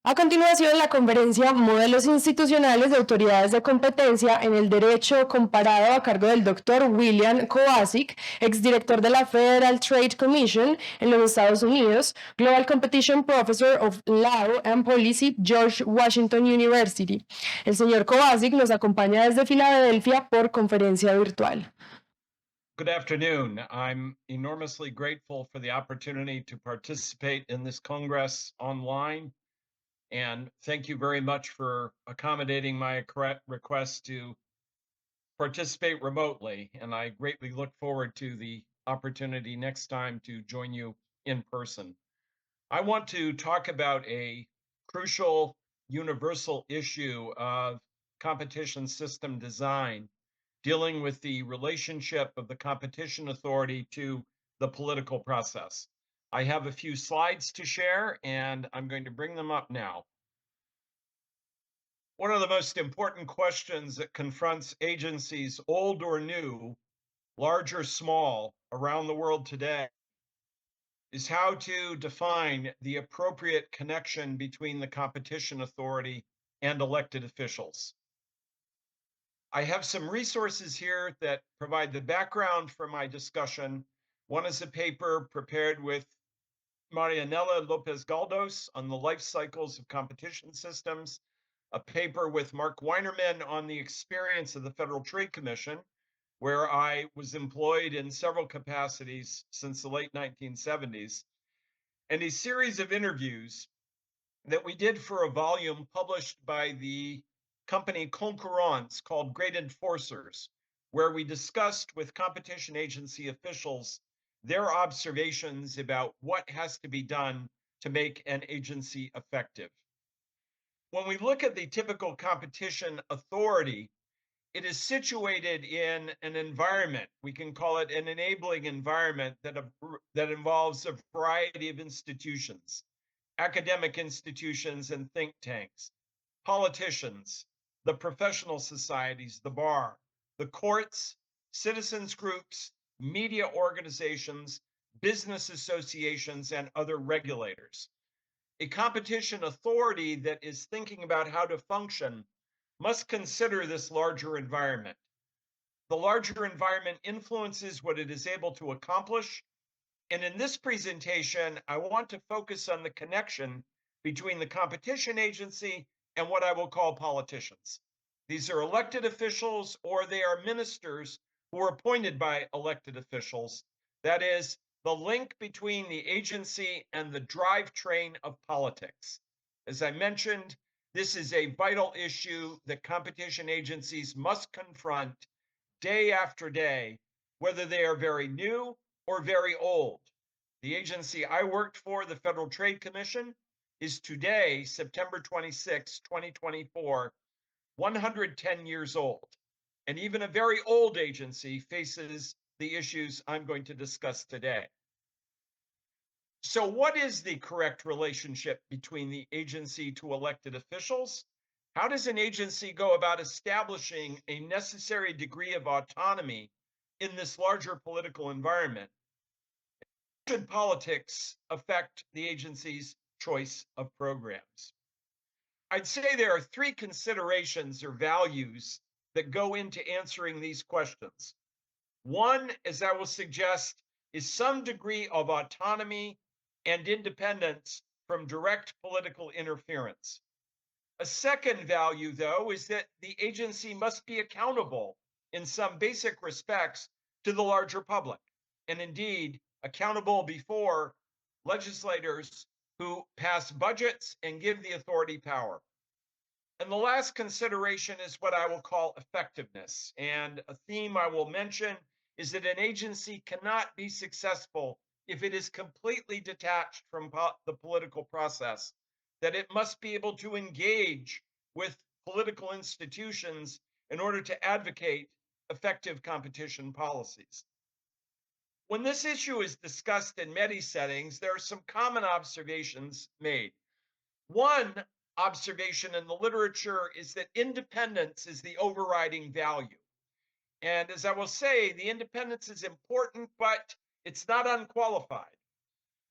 A continuación, la conferencia Modelos Institucionales de Autoridades de Competencia en el Derecho Comparado a cargo del Dr. William Kovacic, exdirector de la Federal Trade Commission en los Estados Unidos, Global Competition Professor of Law and Policy, George Washington University. El señor Kovacic nos acompaña desde Filadelfia por conferencia virtual. Good afternoon. I'm enormously grateful for the opportunity to participate in this Congress online. And thank you very much for accommodating my request to participate remotely. And I greatly look forward to the opportunity next time to join you in person. I want to talk about a crucial universal issue of competition system design, dealing with the relationship of the competition authority to the political process. I have a few slides to share, and I'm going to bring them up now. One of the most important questions that confronts agencies, old or new, large or small, around the world today is how to define the appropriate connection between the competition authority and elected officials. I have some resources here that provide the background for my discussion. One is a paper prepared with Marianela Lopez Galdos on the life cycles of competition systems, a paper with Mark Weinerman on the experience of the Federal Trade Commission, where I was employed in several capacities since the late 1970s, and a series of interviews that we did for a volume published by the company Conferencia called Great Enforcers, where we discussed with competition agency officials their observations about what has to be done to make an agency effective. When we look at the typical competition authority, it is situated in an environment, we can call it an enabling environment that involves a variety of institutions, academic institutions and think tanks, politicians, the professional societies, the bar, the courts, citizens groups, media organizations, business associations, and other regulators. A competition authority that is thinking about how to function must consider this larger environment. The larger environment influences what it is able to accomplish. And in this presentation, I want to focus on the connection between the competition agency and what I will call politicians. These are elected officials, or they are ministers who are appointed by elected officials. That is, the link between the agency and the drivetrain of politics. As I mentioned, this is a vital issue that competition agencies must confront day after day, whether they are very new or very old. The agency I worked for, the Federal Trade Commission, is today, September 26, 2024, 110 years old. And even a very old agency faces the issues I'm going to discuss today. So what is the correct relationship between the agency to elected officials? How does an agency go about establishing a necessary degree of autonomy in this larger political environment? Should politics affect the agency's choice of programs? I'd say there are three considerations or values that go into answering these questions. One, as I will suggest, is some degree of autonomy and independence from direct political interference. A second value, though, is that the agency must be accountable in some basic respects to the larger public, and indeed accountable before legislators who pass budgets and give the authority power. And the last consideration is what I will call effectiveness. And a theme I will mention is that an agency cannot be successful if it is completely detached from the political process, that it must be able to engage with political institutions in order to advocate effective competition policies. When this issue is discussed in many settings, there are some common observations made. One observation in the literature is that independence is the overriding value. And as I will say, the independence is important, but it's not unqualified.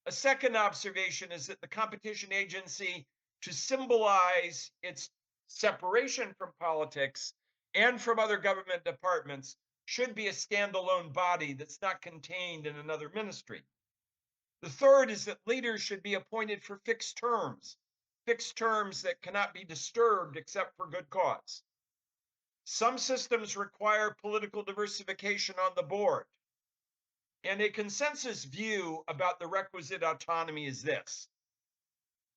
A second observation is that the competition agency, to symbolize its separation from politics and from other government departments, should be a standalone body that's not contained in another ministry. The third is that leaders should be appointed for fixed terms that cannot be disturbed except for good cause. Some systems require political diversification on the board. And a consensus view about the requisite autonomy is this.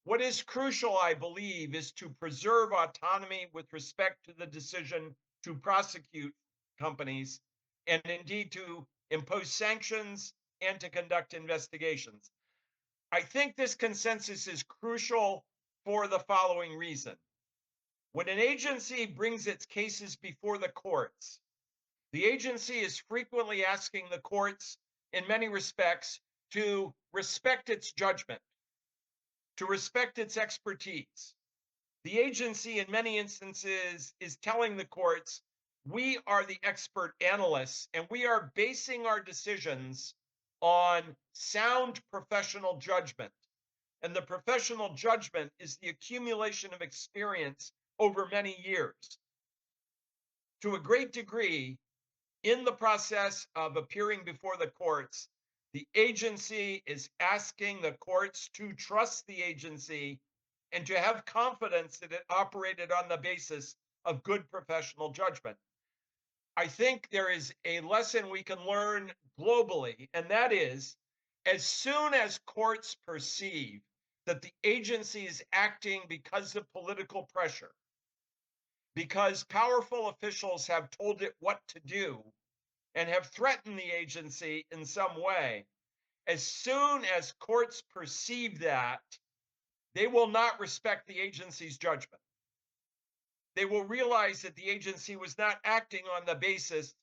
What is crucial, I believe, is to preserve autonomy with respect to the decision to prosecute companies and indeed to impose sanctions and to conduct investigations. I think this consensus is crucial for the following reason. When an agency brings its cases before the courts, the agency is frequently asking the courts, in many respects, to respect its judgment, to respect its expertise. The agency, in many instances, is telling the courts, we are the expert analysts, and we are basing our decisions on sound professional judgment. And the professional judgment is the accumulation of experience over many years. To a great degree, in the process of appearing before the courts, the agency is asking the courts to trust the agency and to have confidence that it operated on the basis of good professional judgment. I think there is a lesson we can learn globally, and that is, as soon as courts perceive that the agency is acting because of political pressure, because powerful officials have told it what to do and have threatened the agency in some way, as soon as courts perceive that, they will not respect the agency's judgment. They will realize that the agency was not acting on the basis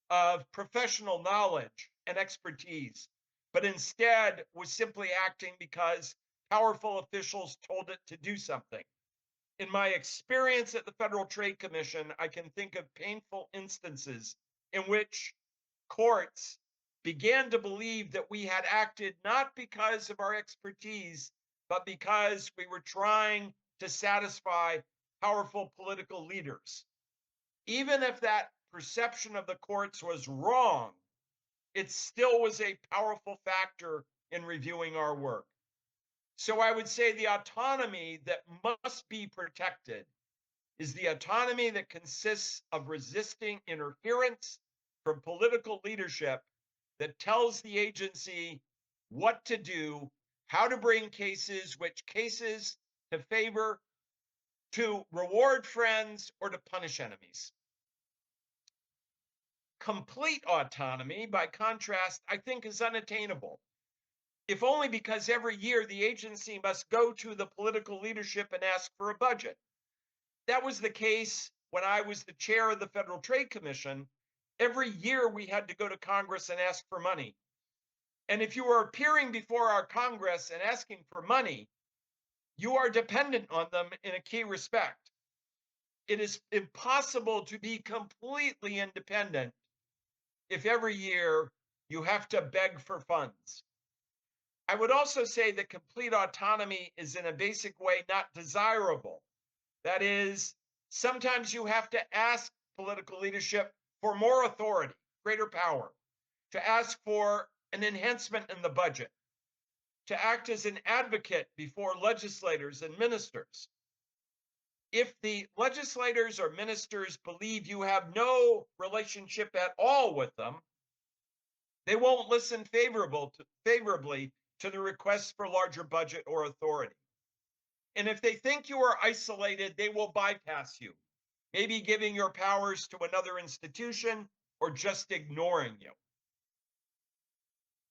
of professional knowledge and expertise, but instead was simply acting because powerful officials told it to do something. In my experience at the Federal Trade Commission, I can think of painful instances in which courts began to believe that we had acted not because of our expertise, but because we were trying to satisfy powerful political leaders. Even if that perception of the courts was wrong, it still was a powerful factor in reviewing our work. So I would say the autonomy that must be protected is the autonomy that consists of resisting interference from political leadership that tells the agency what to do, how to bring cases, which cases to favor, to reward friends, or to punish enemies. Complete autonomy, by contrast, I think is unattainable, if only because every year the agency must go to the political leadership and ask for a budget. That was the case when I was the chair of the Federal Trade Commission. Every year we had to go to Congress and ask for money. And if you are appearing before our Congress and asking for money, you are dependent on them in a key respect. It is impossible to be completely independent if every year you have to beg for funds. I would also say that complete autonomy is in a basic way not desirable. That is, sometimes you have to ask political leadership for more authority, greater power, to ask for an enhancement in the budget, to act as an advocate before legislators and ministers. If the legislators or ministers believe you have no relationship at all with them, they won't listen favorably to the requests for larger budget or authority. And if they think you are isolated, they will bypass you, maybe giving your powers to another institution or just ignoring you.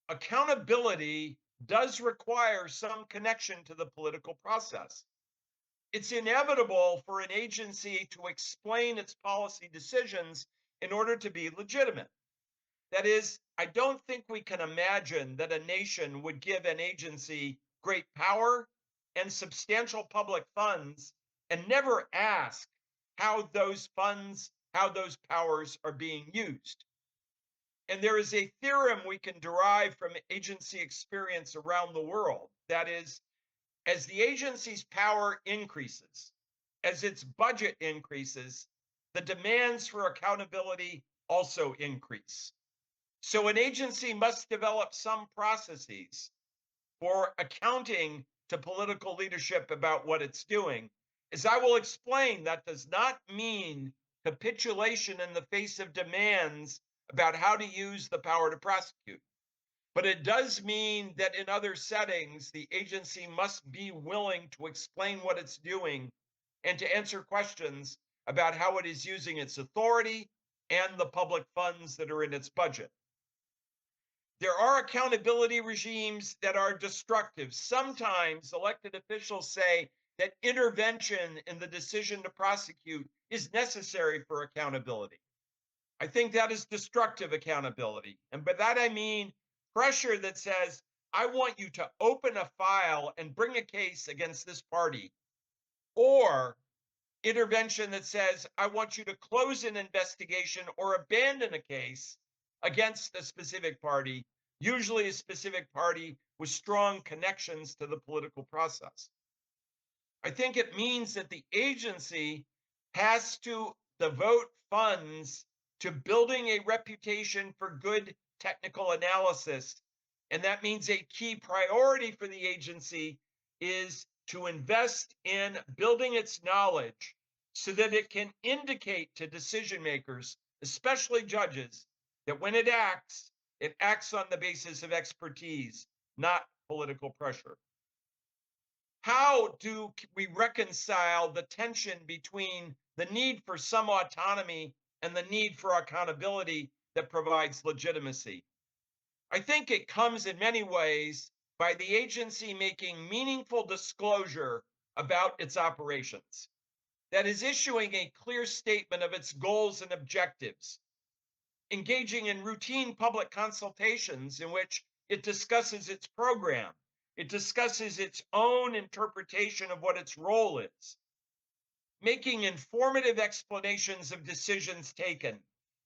Accountability does require some connection to the political process. It's inevitable for an agency to explain its policy decisions in order to be legitimate. That is, I don't think we can imagine that a nation would give an agency great power and substantial public funds and never ask how those funds, how those powers are being used. And there is a theorem we can derive from agency experience around the world. That is, As the agency's power increases, as its budget increases, the demands for accountability also increase. So an agency must develop some processes for accounting to political leadership about what it's doing. As I will explain, that does not mean capitulation in the face of demands about how to use the power to prosecute. But it does mean that in other settings, the agency must be willing to explain what it's doing and to answer questions about how it is using its authority and the public funds that are in its budget. There are accountability regimes that are destructive. Sometimes elected officials say that intervention in the decision to prosecute is necessary for accountability. I think that is destructive accountability. And by that I mean pressure that says, I want you to open a file and bring a case against this party, or intervention that says, I want you to close an investigation or abandon a case against a specific party, usually a specific party with strong connections to the political process. I think it means that the agency has to devote funds to building a reputation for good technical analysis. And that means a key priority for the agency is to invest in building its knowledge so that it can indicate to decision makers, especially judges, that when it acts on the basis of expertise, not political pressure. How do we reconcile the tension between the need for some autonomy and the need for accountability that provides legitimacy? I think it comes in many ways by the agency making meaningful disclosure about its operations. That is, issuing a clear statement of its goals and objectives, engaging in routine public consultations in which it discusses its program, it discusses its own interpretation of what its role is, making informative explanations of decisions taken,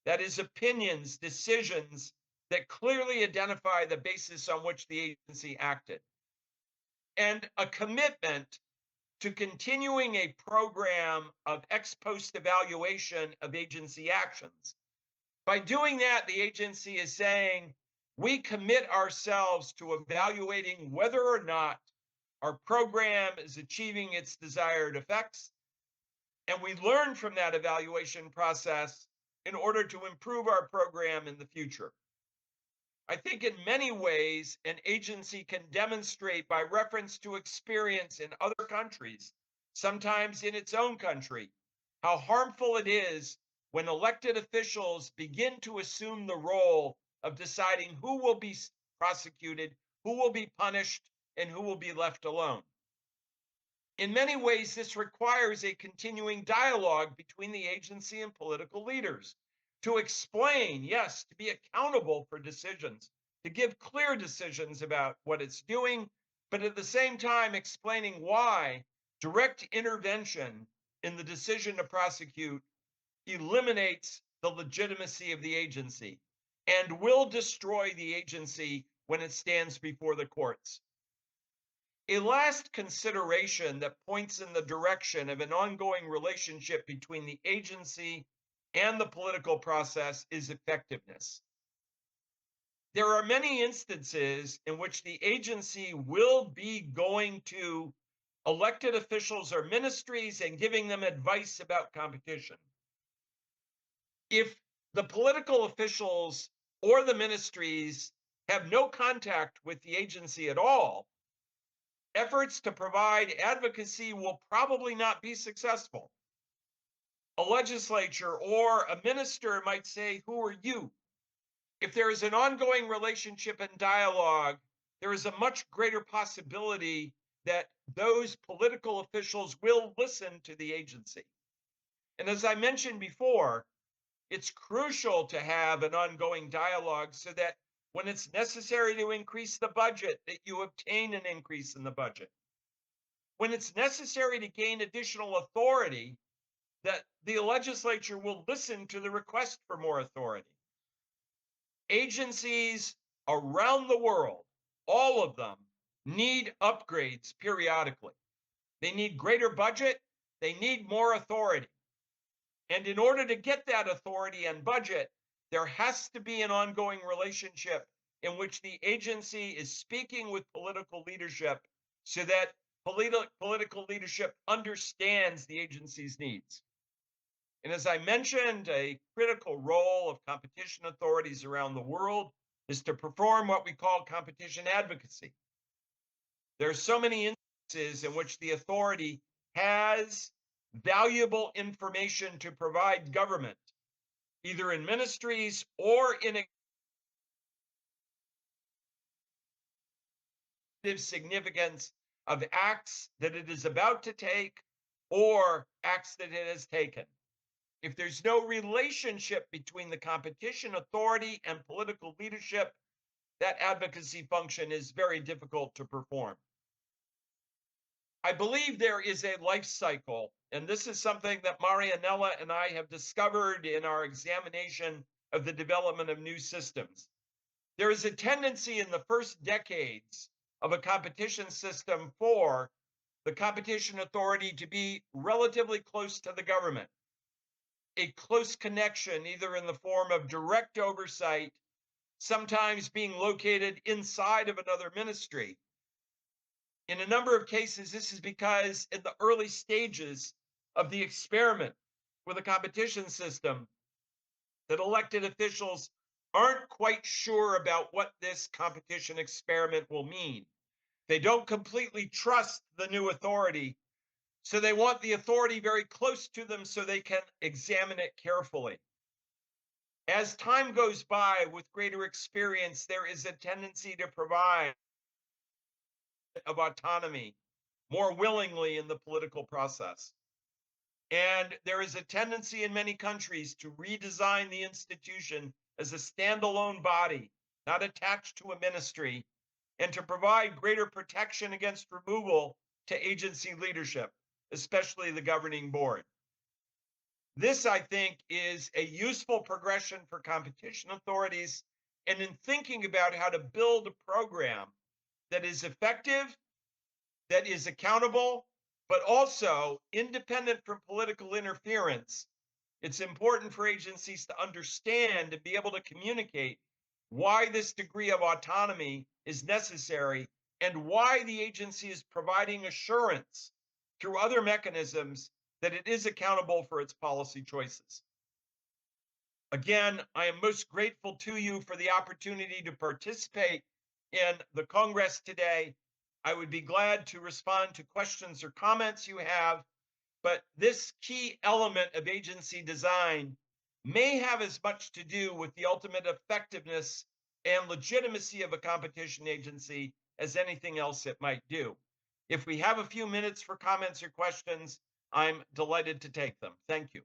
that is, opinions, decisions that clearly identify the basis on which the agency acted, and a commitment to continuing a program of ex post evaluation of agency actions. By doing that, the agency is saying, we commit ourselves to evaluating whether or not our program is achieving its desired effects, and we learn from that evaluation process in order to improve our program in the future. I think in many ways, an agency can demonstrate by reference to experience in other countries, sometimes in its own country, how harmful it is when elected officials begin to assume the role of deciding who will be prosecuted, who will be punished, and who will be left alone. In many ways, this requires a continuing dialogue between the agency and political leaders to explain, yes, to be accountable for decisions, to give clear decisions about what it's doing, but at the same time explaining why direct intervention in the decision to prosecute eliminates the legitimacy of the agency and will destroy the agency when it stands before the courts. A last consideration that points in the direction of an ongoing relationship between the agency and the political process is effectiveness. There are many instances in which the agency will be going to elected officials or ministries and giving them advice about competition. If the political officials or the ministries have no contact with the agency at all, efforts to provide advocacy will probably not be successful. A legislature or a minister might say, who are you? If there is an ongoing relationship and dialogue, there is a much greater possibility that those political officials will listen to the agency. And as I mentioned before, it's crucial to have an ongoing dialogue so that when it's necessary to increase the budget, that you obtain an increase in the budget. When it's necessary to gain additional authority, that the legislature will listen to the request for more authority. Agencies around the world, all of them, need upgrades periodically. They need greater budget. They need more authority. And in order to get that authority and budget, there has to be an ongoing relationship in which the agency is speaking with political leadership so that political leadership understands the agency's needs. And as I mentioned, a critical role of competition authorities around the world is to perform what we call competition advocacy. There are so many instances in which the authority has valuable information to provide government, either in ministries or in significance of acts that it is about to take or acts that it has taken. If there's no relationship between the competition authority and political leadership, that advocacy function is very difficult to perform. I believe there is a life cycle, and this is something that Marianella and I have discovered in our examination of the development of new systems. There is a tendency in the first decades of a competition system for the competition authority to be relatively close to the government, a close connection, either in the form of direct oversight, sometimes being located inside of another ministry. In a number of cases, this is because in the early stages of the experiment with a competition system, that elected officials aren't quite sure about what this competition experiment will mean. They don't completely trust the new authority, so they want the authority very close to them so they can examine it carefully. As time goes by with greater experience, there is a tendency to provide of autonomy more willingly in the political process. And there is a tendency in many countries to redesign the institution as a standalone body, not attached to a ministry, and to provide greater protection against removal to agency leadership, especially the governing board. This, I think, is a useful progression for competition authorities. And in thinking about how to build a program that is effective, that is accountable, but also independent from political interference, it's important for agencies to understand and be able to communicate why this degree of autonomy is necessary and why the agency is providing assurance through other mechanisms that it is accountable for its policy choices. Again, I am most grateful to you for the opportunity to participate in the Congress today. I would be glad to respond to questions or comments you have, but this key element of agency design may have as much to do with the ultimate effectiveness and legitimacy of a competition agency as anything else it might do. If we have a few minutes for comments or questions, I'm delighted to take them. Thank you.